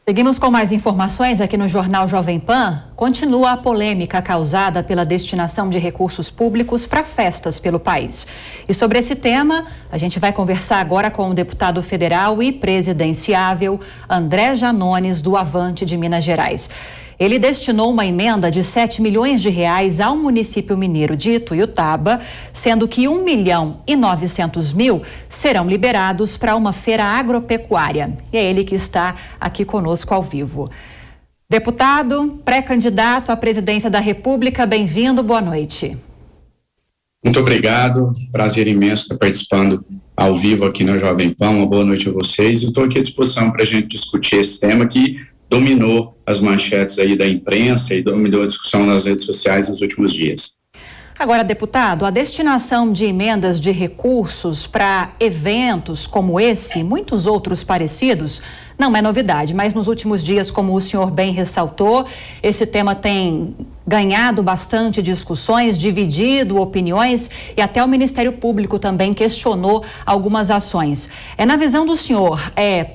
Seguimos com mais informações aqui no Jornal Jovem Pan. Continua a polêmica causada pela destinação de recursos públicos para festas pelo país. E sobre esse tema, a gente vai conversar agora com o deputado federal e presidenciável André Janones, do Avante de Minas Gerais. Ele destinou uma emenda de 7 milhões de reais ao município mineiro de Ituiutaba, sendo que 1.900.000 serão liberados para uma feira agropecuária. E é ele que está aqui conosco ao vivo. Deputado, pré-candidato à presidência da República, bem-vindo, boa noite. Muito obrigado, prazer imenso estar participando ao vivo aqui na Jovem Pan. Uma boa noite a vocês. Eu estou aqui à disposição para a gente discutir esse tema que dominou as manchetes aí da imprensa e dominou a discussão nas redes sociais nos últimos dias. Agora, deputado, a destinação de emendas de recursos para eventos como esse e muitos outros parecidos não é novidade, mas nos últimos dias, como o senhor bem ressaltou, esse tema tem ganhado bastante discussões, dividido opiniões e até o Ministério Público também questionou algumas ações. Na visão do senhor,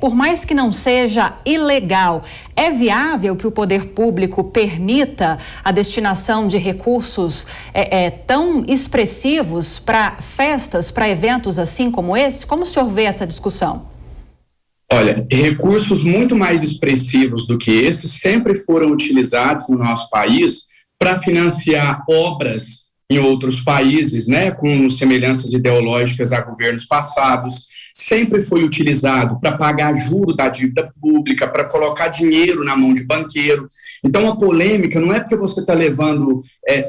por mais que não seja ilegal, é viável que o poder público permita a destinação de recursos tão expressivos para festas, para eventos assim como esse? Como o senhor vê essa discussão? Olha, recursos muito mais expressivos do que esses sempre foram utilizados no nosso país para financiar obras em outros países, né, com semelhanças ideológicas a governos passados. Sempre foi utilizado para pagar juro da dívida pública, para colocar dinheiro na mão de banqueiro. Então, a polêmica não é porque você está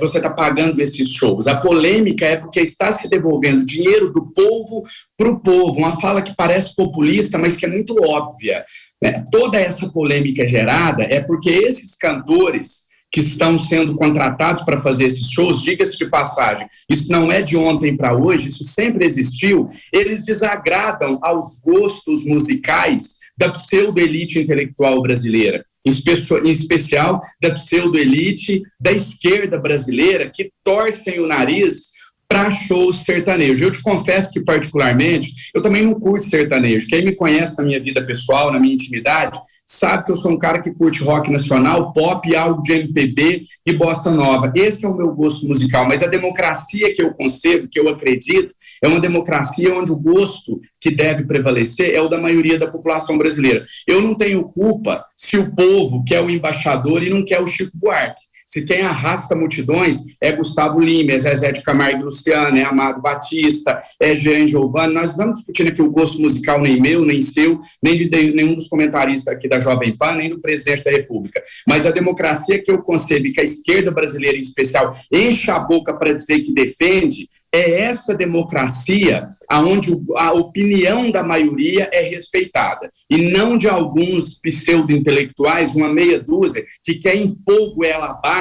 você está pagando esses shows. A polêmica é porque está se devolvendo dinheiro do povo para o povo. Uma fala que parece populista, mas que é muito óbvia, né? Toda essa polêmica gerada é porque esses cantores que estão sendo contratados para fazer esses shows, diga-se de passagem, isso não é de ontem para hoje, isso sempre existiu, eles desagradam aos gostos musicais da pseudo-elite intelectual brasileira, em especial da pseudo-elite da esquerda brasileira, que torcem o nariz para shows sertanejos. Eu te confesso que, particularmente, eu também não curto sertanejo. Quem me conhece na minha vida pessoal, na minha intimidade, sabe que eu sou um cara que curte rock nacional, pop, algo de MPB e bossa nova. Esse é o meu gosto musical, mas a democracia que eu concebo, que eu acredito, é uma democracia onde o gosto que deve prevalecer é o da maioria da população brasileira. Eu não tenho culpa se o povo quer o embaixador e não quer o Chico Buarque. Se quem arrasta multidões é Gustavo Lima, é Zezé de Camargo e Luciano, é Amado Batista, é Jean Giovanni. Nós estamos discutindo aqui o gosto musical nem meu, nem seu, nem de nenhum dos comentaristas aqui da Jovem Pan, nem do presidente da República. Mas a democracia que eu concebo, que a esquerda brasileira em especial enche a boca para dizer que defende, é essa democracia onde a opinião da maioria é respeitada, e não de alguns pseudo-intelectuais, uma meia dúzia, que quer impor ela abaixo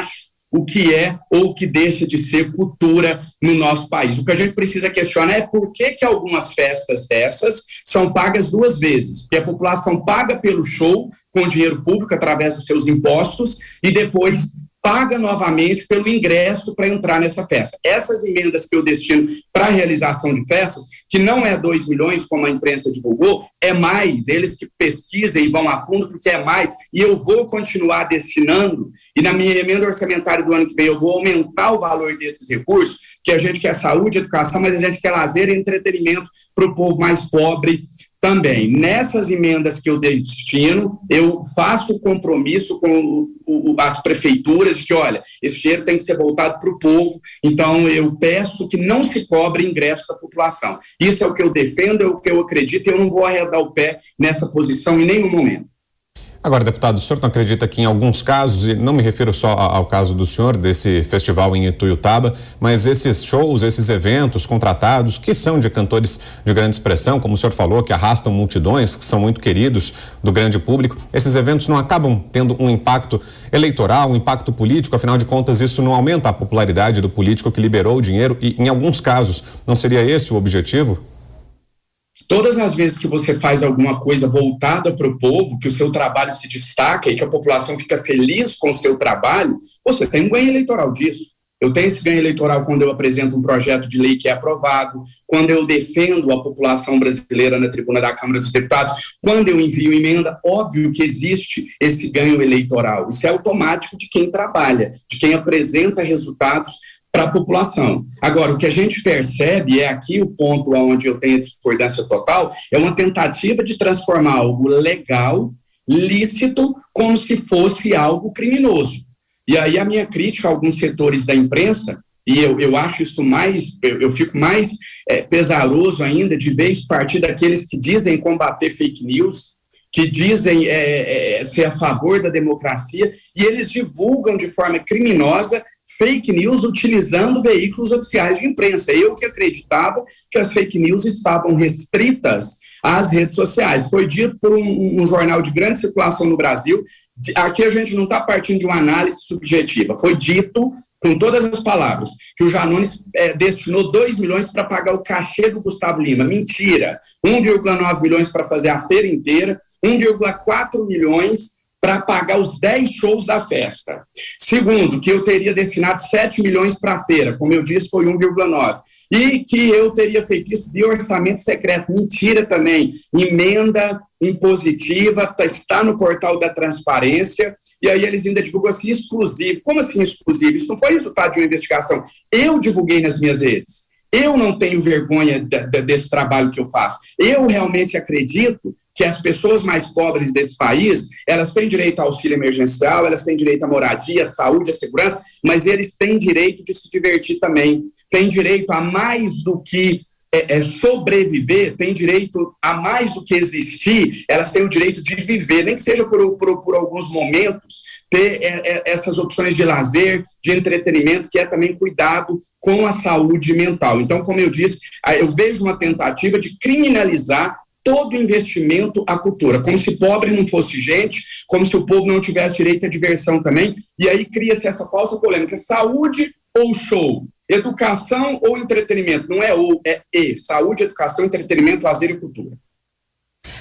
o que é ou o que deixa de ser cultura no nosso país. O que a gente precisa questionar é por que algumas festas dessas são pagas duas vezes, porque a população paga pelo show com dinheiro público através dos seus impostos e depois paga novamente pelo ingresso para entrar nessa festa. Essas emendas que eu destino para a realização de festas, que não é 2 milhões, como a imprensa divulgou, é mais, eles que pesquisem e vão a fundo, porque é mais, e eu vou continuar destinando, e na minha emenda orçamentária do ano que vem eu vou aumentar o valor desses recursos, que a gente quer saúde, educação, mas a gente quer lazer e entretenimento para o povo mais pobre também. Nessas emendas que eu destino, eu faço compromisso com as prefeituras de que, olha, esse dinheiro tem que ser voltado para o povo, então eu peço que não se cobre ingressos da população. Isso é o que eu defendo, é o que eu acredito, e eu não vou arredar o pé nessa posição em nenhum momento. Agora, deputado, o senhor não acredita que em alguns casos, e não me refiro só ao caso do senhor, desse festival em Ituiutaba, mas esses shows, esses eventos contratados, que são de cantores de grande expressão, como o senhor falou, que arrastam multidões, que são muito queridos do grande público, esses eventos não acabam tendo um impacto eleitoral, um impacto político? Afinal de contas, isso não aumenta a popularidade do político que liberou o dinheiro e, em alguns casos, não seria esse o objetivo? Todas as vezes que você faz alguma coisa voltada para o povo, que o seu trabalho se destaca e que a população fica feliz com o seu trabalho, você tem um ganho eleitoral disso. Eu tenho esse ganho eleitoral quando eu apresento um projeto de lei que é aprovado, quando eu defendo a população brasileira na tribuna da Câmara dos Deputados, quando eu envio emenda. Óbvio que existe esse ganho eleitoral. Isso é automático de quem trabalha, de quem apresenta resultados para a população. Agora, o que a gente percebe, é aqui o ponto onde eu tenho a discordância total, é uma tentativa de transformar algo legal, lícito, como se fosse algo criminoso. E aí a minha crítica a alguns setores da imprensa, e eu acho isso mais, eu fico mais pesaroso ainda de ver isso partir daqueles que dizem combater fake news, que dizem ser a favor da democracia, e eles divulgam de forma criminosa fake news utilizando veículos oficiais de imprensa. Eu que acreditava que as fake news estavam restritas às redes sociais. Foi dito por um jornal de grande circulação no Brasil. Aqui a gente não está partindo de uma análise subjetiva. Foi dito, com todas as palavras, que o Janones destinou 2 milhões para pagar o cachê do Gustavo Lima. Mentira. 1,9 milhões para fazer a feira inteira, 1,4 milhões para pagar os 10 shows da festa. Segundo, que eu teria destinado 7 milhões para a feira, como eu disse, foi 1,9. E que eu teria feito isso de orçamento secreto. Mentira também. Emenda impositiva, está no portal da transparência, e aí eles ainda divulgam assim, exclusivo. Como assim exclusivo? Isso não foi resultado de uma investigação. Eu divulguei nas minhas redes. Eu não tenho vergonha desse trabalho que eu faço. Eu realmente acredito que as pessoas mais pobres desse país, elas têm direito ao auxílio emergencial, elas têm direito à moradia, à saúde, à segurança, mas eles têm direito de se divertir também, têm direito a mais do que sobreviver, têm direito a mais do que existir, elas têm o direito de viver, nem que seja por alguns momentos, ter essas opções de lazer, de entretenimento, que é também cuidado com a saúde mental. Então, como eu disse, eu vejo uma tentativa de criminalizar todo investimento à cultura, como se pobre não fosse gente, como se o povo não tivesse direito à diversão também, e aí cria-se essa falsa polêmica, saúde ou show, educação ou entretenimento, não é ou, é e, saúde, educação, entretenimento, lazer e cultura.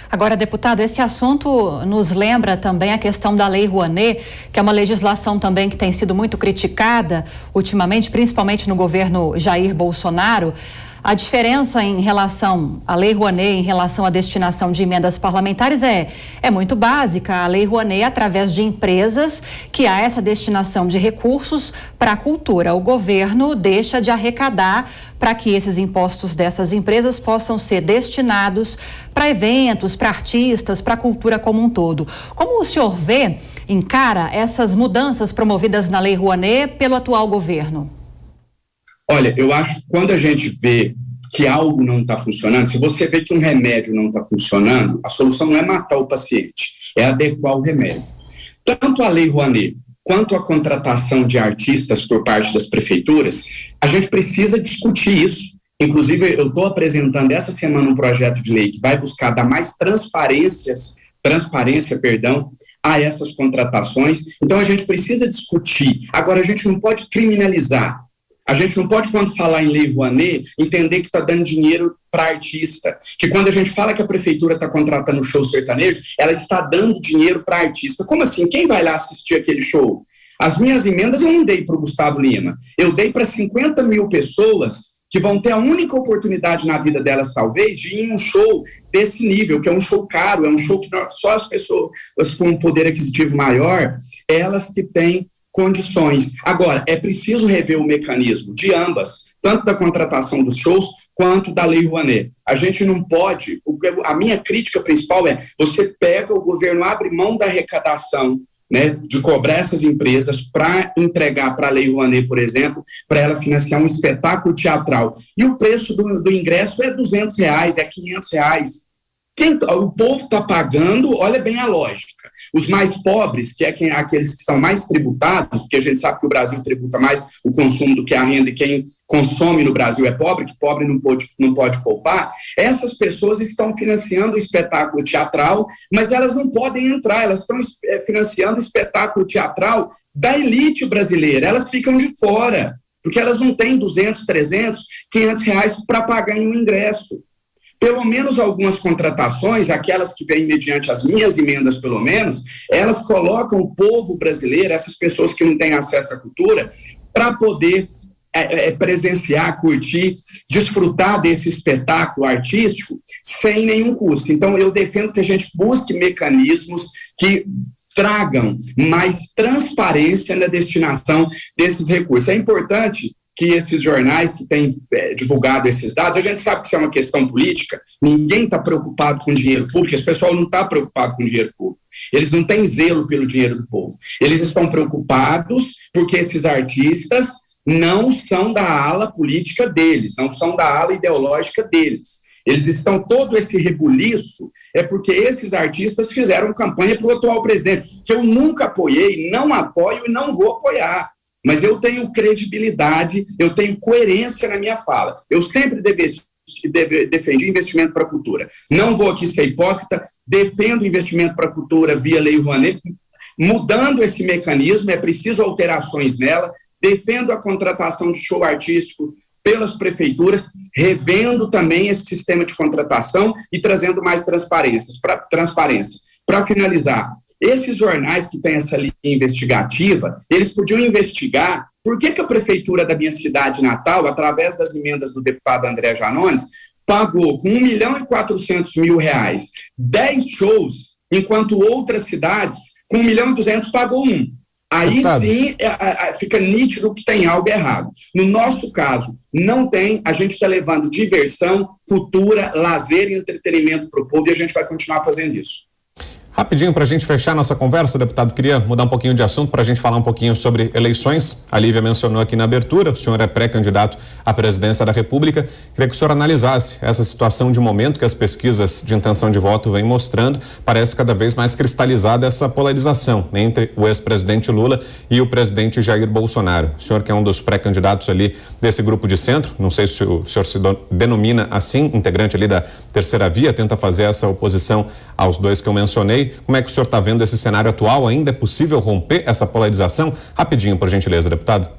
Agora, deputado, esse assunto nos lembra também a questão da Lei Rouanet, que é uma legislação também que tem sido muito criticada ultimamente, principalmente no governo Jair Bolsonaro. A diferença em relação à Lei Rouanet, em relação à destinação de emendas parlamentares é muito básica. A Lei Rouanet, através de empresas, que há essa destinação de recursos para a cultura. O governo deixa de arrecadar para que esses impostos dessas empresas possam ser destinados para eventos, para artistas, para a cultura como um todo. Como o senhor encara essas mudanças promovidas na Lei Rouanet pelo atual governo? Olha, eu acho que quando a gente vê que algo não está funcionando, se você vê que um remédio não está funcionando, a solução não é matar o paciente, é adequar o remédio. Tanto a Lei Rouanet quanto a contratação de artistas por parte das prefeituras, a gente precisa discutir isso. Inclusive, eu estou apresentando essa semana um projeto de lei que vai buscar dar mais transparência, a essas contratações. Então, a gente precisa discutir. Agora, a gente não pode criminalizar. A gente não pode, quando falar em Lei Rouanet, entender que está dando dinheiro para artista. Que quando a gente fala que a prefeitura está contratando show sertanejo, ela está dando dinheiro para artista. Como assim? Quem vai lá assistir aquele show? As minhas emendas eu não dei para o Gustavo Lima. Eu dei para 50 mil pessoas que vão ter a única oportunidade na vida delas, talvez, de ir em um show desse nível, que é um show caro, é um show que só as pessoas com um poder aquisitivo maior, elas que têm condições. Agora, é preciso rever o mecanismo de ambas, tanto da contratação dos shows quanto da Lei Rouanet. A gente não pode, a minha crítica principal é, você pega, o governo abre mão da arrecadação, né, de cobrar essas empresas para entregar para a Lei Rouanet, por exemplo, para ela financiar um espetáculo teatral. E o preço do ingresso é R$200, é R$500. O povo está pagando, olha bem a lógica. Os mais pobres, que é aqueles que são mais tributados, porque a gente sabe que o Brasil tributa mais o consumo do que a renda, e quem consome no Brasil é pobre, que pobre não pode poupar, essas pessoas estão financiando o espetáculo teatral, mas elas não podem entrar, elas estão financiando o espetáculo teatral da elite brasileira, elas ficam de fora, porque elas não têm 200, 300, 500 reais para pagar em um ingresso. Pelo menos algumas contratações, aquelas que vêm mediante as minhas emendas, pelo menos, elas colocam o povo brasileiro, essas pessoas que não têm acesso à cultura, para poder presenciar, curtir, desfrutar desse espetáculo artístico sem nenhum custo. Então, eu defendo que a gente busque mecanismos que tragam mais transparência na destinação desses recursos. É importante que esses jornais que têm divulgado esses dados, a gente sabe que isso é uma questão política, ninguém está preocupado com dinheiro público, esse pessoal não está preocupado com dinheiro público, eles não têm zelo pelo dinheiro do povo, eles estão preocupados porque esses artistas não são da ala política deles, não são da ala ideológica deles. Eles estão, todo esse rebuliço é porque esses artistas fizeram campanha para o atual presidente, que eu nunca apoiei, não apoio e não vou apoiar. Mas eu tenho credibilidade, eu tenho coerência na minha fala. Eu sempre defendi investimento para a cultura. Não vou aqui ser hipócrita, defendo investimento para a cultura via Lei Rouanet, mudando esse mecanismo, é preciso alterações nela, defendo a contratação de show artístico pelas prefeituras, revendo também esse sistema de contratação e trazendo mais transparência. Para finalizar, esses jornais que têm essa linha investigativa, eles podiam investigar por que a prefeitura da minha cidade natal, através das emendas do deputado André Janones, pagou com R$1.400.000 10 shows, enquanto outras cidades, com R$1.200.000, pagou um. Aí sim fica nítido que tem algo errado. No nosso caso, não tem, a gente está levando diversão, cultura, lazer e entretenimento para o povo e a gente vai continuar fazendo isso. Rapidinho, para a gente fechar nossa conversa, deputado, queria mudar um pouquinho de assunto para a gente falar um pouquinho sobre eleições. A Lívia mencionou aqui na abertura, o senhor é pré-candidato à presidência da República. Queria que o senhor analisasse essa situação de momento que as pesquisas de intenção de voto vêm mostrando. Parece cada vez mais cristalizada essa polarização entre o ex-presidente Lula e o presidente Jair Bolsonaro. O senhor que é um dos pré-candidatos ali desse grupo de centro, não sei se o senhor se denomina assim, integrante ali da terceira via, tenta fazer essa oposição aos dois que eu mencionei. Como é que o senhor está vendo esse cenário atual? Ainda é possível romper essa polarização? Rapidinho, por gentileza, deputado.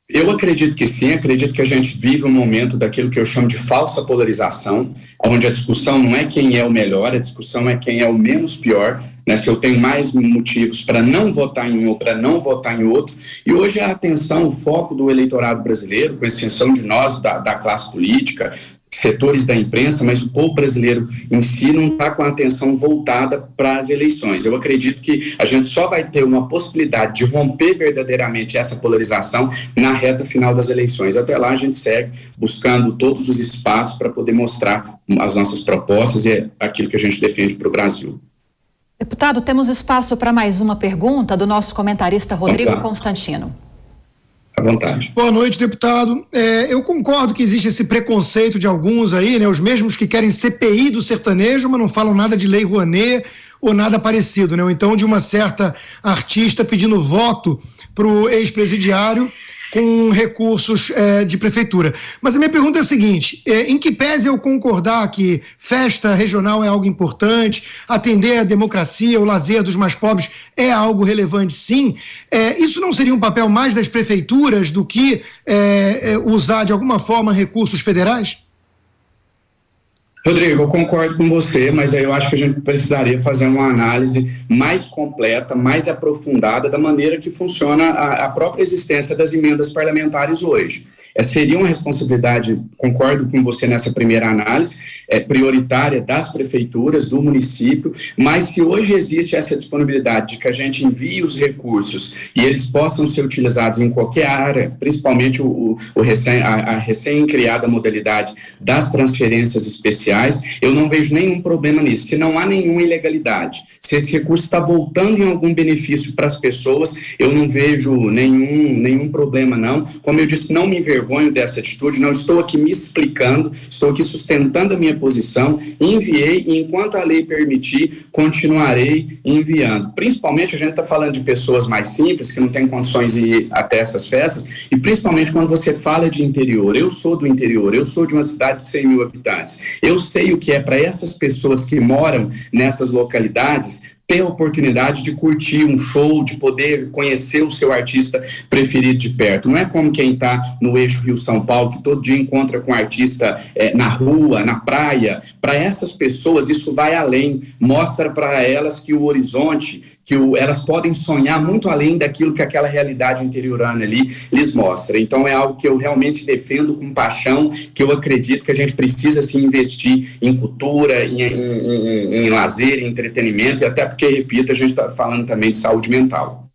Eu acredito que sim, acredito que a gente vive um momento daquilo que eu chamo de falsa polarização, onde a discussão não é quem é o melhor, a discussão é quem é o menos pior, né? Se eu tenho mais motivos para não votar em um ou para não votar em outro. E hoje a atenção, o foco do eleitorado brasileiro, com exceção de nós, da classe política, setores da imprensa, mas o povo brasileiro em si não está com a atenção voltada para as eleições. Eu acredito que a gente só vai ter uma possibilidade de romper verdadeiramente essa polarização na reta final das eleições. Até lá a gente segue buscando todos os espaços para poder mostrar as nossas propostas e aquilo que a gente defende para o Brasil. Deputado, temos espaço para mais uma pergunta do nosso comentarista Rodrigo Constantino. À vontade. Boa noite, deputado. Eu concordo que existe esse preconceito de alguns aí, né? Os mesmos que querem CPI do sertanejo, mas não falam nada de Lei Rouanet ou nada parecido, né? Ou então de uma certa artista pedindo voto para o ex-presidiário com recursos de prefeitura. Mas a minha pergunta é a seguinte, em que pese eu concordar que festa regional é algo importante, atender a democracia, o lazer dos mais pobres é algo relevante sim, isso não seria um papel mais das prefeituras do que usar de alguma forma recursos federais? Rodrigo, eu concordo com você, mas aí eu acho que a gente precisaria fazer uma análise mais completa, mais aprofundada da maneira que funciona a própria existência das emendas parlamentares hoje. Seria uma responsabilidade, concordo com você nessa primeira análise, prioritária das prefeituras, do município, mas se hoje existe essa disponibilidade de que a gente envie os recursos e eles possam ser utilizados em qualquer área, principalmente a recém-criada modalidade das transferências especiais, eu não vejo nenhum problema nisso. Se não há nenhuma ilegalidade, se esse recurso está voltando em algum benefício para as pessoas, eu não vejo nenhum problema não. Como eu disse, não me envergonho dessa atitude, não estou aqui me explicando, estou aqui sustentando a minha posição, enviei e enquanto a lei permitir, continuarei enviando. Principalmente a gente está falando de pessoas mais simples, que não têm condições de ir até essas festas, e principalmente quando você fala de interior. Eu sou do interior, eu sou de uma cidade de 100 mil habitantes. Eu sei o que é para essas pessoas que moram nessas localidades ter a oportunidade de curtir um show, de poder conhecer o seu artista preferido de perto. Não é como quem está no eixo Rio-São Paulo, que todo dia encontra com um artista na rua, na praia. Para essas pessoas, isso vai além, mostra para elas que o horizonte, elas podem sonhar muito além daquilo que aquela realidade interiorana ali lhes mostra. Então é algo que eu realmente defendo com paixão, que eu acredito que a gente precisa sim investir em cultura, em lazer, em entretenimento, e até porque, repito, a gente está falando também de saúde mental.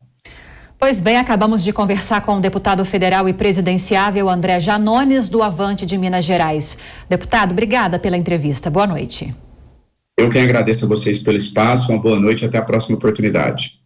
Pois bem, acabamos de conversar com o deputado federal e presidenciável André Janones, do Avante de Minas Gerais. Deputado, obrigada pela entrevista. Boa noite. Eu que agradeço a vocês pelo espaço, uma boa noite e até a próxima oportunidade.